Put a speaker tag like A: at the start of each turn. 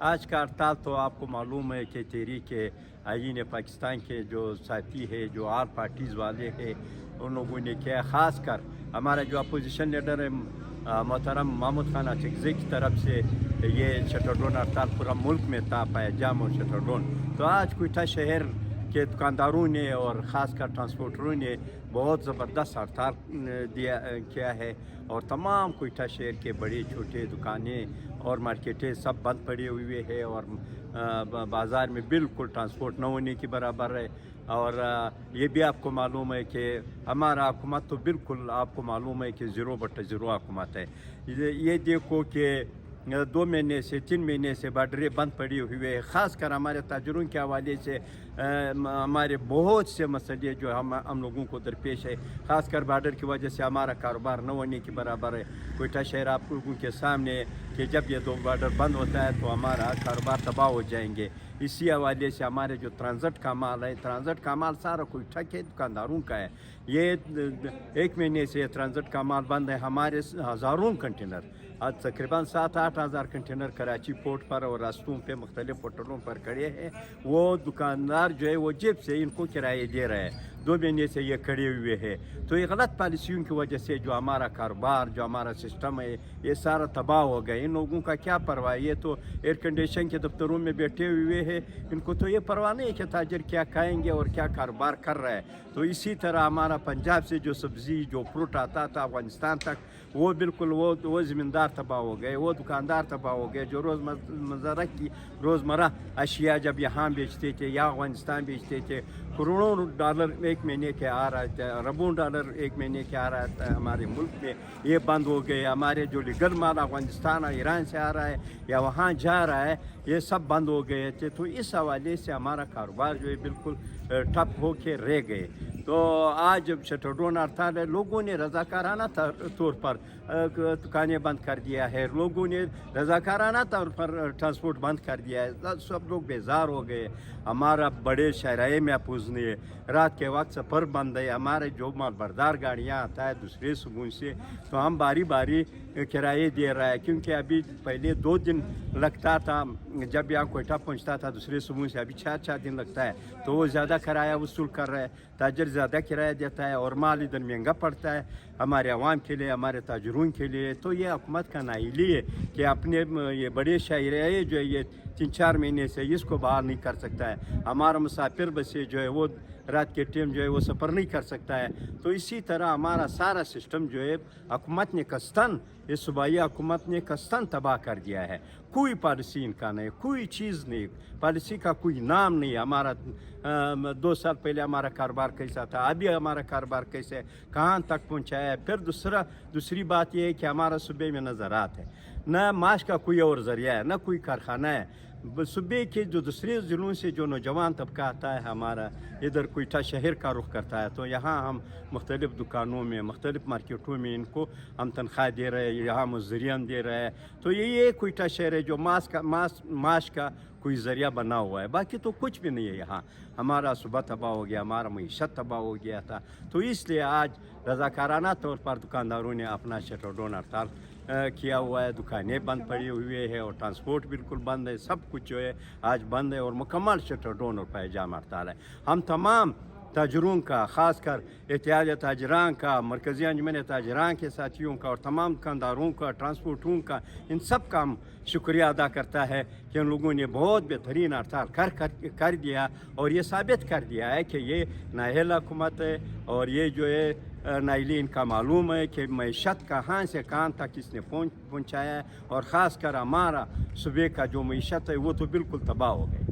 A: آج کا ہڑتال تو آپ کو معلوم ہے کہ تحریک آئین پاکستان کے جو ساتھی ہے، جو آل پارٹیز والے ہیں، ان لوگوں نے کیا، خاص کر ہمارا جو اپوزیشن لیڈر ہے محترم محمود خان اچکزئی کی طرف سے یہ شٹر ڈاؤن ہڑتال پورا ملک میں تھا، پائجام اور شٹر ڈاؤن۔ تو آج کوئٹہ شہر کے دکانداروں نے اور خاص کر ٹرانسپورٹروں نے بہت زبردست ہڑتال کیا ہے، اور تمام کوئٹہ شہر کے بڑے چھوٹے دکانیں اور مارکیٹیں سب بند پڑے ہوئے ہیں، اور بازار میں بالکل ٹرانسپورٹ نہ ہونے کے برابر ہے۔ اور یہ بھی آپ کو معلوم ہے کہ ہمارا حکومت تو بالکل آپ کو معلوم ہے کہ 0/0 حکومت ہے۔ یہ دیکھو کہ 2 مہینے سے 3 مہینے سے بارڈریں بند پڑی ہوئی ہے، خاص کر ہمارے تاجروں کے حوالے سے ہمارے بہت سے مسئلے جو ہم لوگوں کو درپیش ہے، خاص کر بارڈر کی وجہ سے ہمارا کاروبار نہ ہونے کے برابر ہے۔ کوئٹہ شہر آپ لوگوں کے سامنے کہ جب یہ 2 بارڈر بند ہوتا ہے تو ہمارا کاروبار تباہ ہو جائیں گے۔ اسی حوالے سے ہمارے جو ٹرانزٹ کا مال ہے، ٹرانزٹ کا مال سارا کوئٹہ کے دکانداروں کا ہے۔ یہ 1 مہینے سے ٹرانزٹ کا مال بند ہے۔ ہمارے ہزاروں کنٹینر، آج تقریباً 7-8 ہزار کنٹینر کراچی پورٹ پر اور راستوں پہ مختلف ہوٹلوں پر کھڑے ہیں۔ وہ دکاندار جو ہے وہ جیب سے ان کو کرایے دے رہے ہیں، 2 مہینے سے یہ کھڑے ہوئے ہیں۔ تو یہ غلط پالیسیوں کی وجہ سے جو ہمارا کاروبار، جو ہمارا سسٹم ہے، یہ سارا تباہ ہو گئے۔ ان لوگوں کا کیا پرواہ، یہ تو ایئر کنڈیشن کے دفتروں میں بیٹھے ہوئے ہیں، ان کو تو یہ پرواہ نہیں ہے کہ تاجر کیا کھائیں گے اور کیا کاروبار کر رہا ہے۔ تو اسی طرح ہمارا پنجاب سے جو سبزی، جو فروٹ آتا تھا افغانستان تک، وہ بالکل وہ زمیندار تباہ ہو گئے، وہ دکاندار تباہ ہو گئے جو روزمرہ اشیاء جب یہاں بیچتے تھے یا افغانستان بیچتے تھے۔ کروڑوں ڈالر 1 مہینے کے آ رہا تھا، اربوں ڈالر 1 مہینے کے آ رہا تھا ہمارے ملک میں، یہ بند ہو گئے۔ ہمارے جو لیگل مال افغانستان اور ایران سے آ رہا ہے یا وہاں جا رہا ہے، یہ سب بند ہو گئے تھے۔ تو اس حوالے سے ہمارا کاروبار جو ہے بالکل ٹھپ ہو کے رہ گئے۔ تو آج جب شٹر ڈاؤن ہڑتال ہے، لوگوں نے رضاکارانہ طور پر دکانیں بند کر دیا ہے، لوگوں نے رضاکارانہ طور پر ٹرانسپورٹ بند کر دیا ہے، سب لوگ بیزار ہو گئے۔ ہمارا بڑے شاہراہیں محفوظ نہیں ہے، رات کے وقت سفر بند ہے، ہمارے جو مال بردار گاڑیاں آتا ہے دوسرے صوبوں سے، تو ہم باری باری کرایے دے رہا ہے، کیونکہ ابھی پہلے 2 دن لگتا تھا جب یہاں کوئٹہ پہنچتا تھا دوسرے صوبوں سے، ابھی 4 دن لگتا ہے، تو وہ زیادہ کرایہ وصول کر رہا ہے، تاجر زیادہ کرایہ دیتا ہے اور مال ادھر مہنگا پڑتا ہے ہمارے عوام کے لیے، ہمارے تاجروں کے لیے۔ تو یہ حکومت کا نااہلی ہے کہ اپنے یہ بڑے شاہراہیں جو ہے یہ 3-4 مہینے سے اس کو باہر نہیں کر سکتا ہے۔ ہمارا مسافر بسیں جو ہے وہ رات کے ٹائم جو ہے وہ سفر نہیں کر سکتا ہے۔ تو اسی طرح ہمارا سارا سسٹم جو ہے حکومت نے قصداً، اس صوبائی حکومت نے قصداً تباہ کر دیا ہے۔ کوئی پالیسی ان کا نہیں، کوئی چیز نہیں، پالیسی کا کوئی نام نہیں۔ ہمارا 2 سال پہلے ہمارا کاروبار کیسا تھا، ابھی ہمارا کاروبار کیسے ہے، کہاں تک پہنچایا ہے۔ پھر دوسری بات یہ ہے کہ ہمارا صوبے میں نہ زراعت ہے، نہ معاش کا کوئی اور ذریعہ ہے، نہ کوئی کارخانہ ہے۔ صوبے کے جو دوسرے ضلعوں سے جو نوجوان طبقہ آتا ہے ہمارا ادھر کوئٹہ شہر کا رخ کرتا ہے، تو یہاں ہم مختلف دکانوں میں، مختلف مارکیٹوں میں ان کو ہم تنخواہ دے رہے ہیں، یہاں مزدوریاں دے رہے ہیں۔ تو یہ کوئٹہ شہر ہے جو معاش کا کوئی ذریعہ بنا ہوا ہے، باقی تو کچھ بھی نہیں ہے یہاں۔ ہمارا صوبہ تباہ ہو گیا، ہمارا معیشت تباہ ہو گیا تھا۔ تو اس لیے آج رضاکارانہ طور پر دکانداروں نے اپنا شٹر ڈاؤن ہڑتال کیا ہوا ہے، دکانیں بند پڑی ہوئے ہیں اور ٹرانسپورٹ بالکل بند ہے، سب کچھ جو ہے آج بند ہے اور مکمل شٹر ڈاؤن اور پائجام ہڑتال ہے۔ ہم تمام تاجروں کا، خاص کر اتحاد تاجران کا، مرکزی انجمن تاجران کے ساتھیوں کا اور تمام دکانداروں کا، ٹرانسپورٹوں کا، ان سب کا ہم شکریہ ادا کرتا ہے کہ ان لوگوں نے بہت بہترین ہڑتال کر دیا اور یہ ثابت کر دیا ہے کہ یہ نااہل حکومت ہے، اور یہ جو ہے نااہلی ان کا معلوم ہے کہ معیشت کہاں سے کہاں تک اس نے پہنچایا ہے، اور خاص کر ہمارا صوبے کا جو معیشت ہے وہ تو بالکل تباہ ہو گئی۔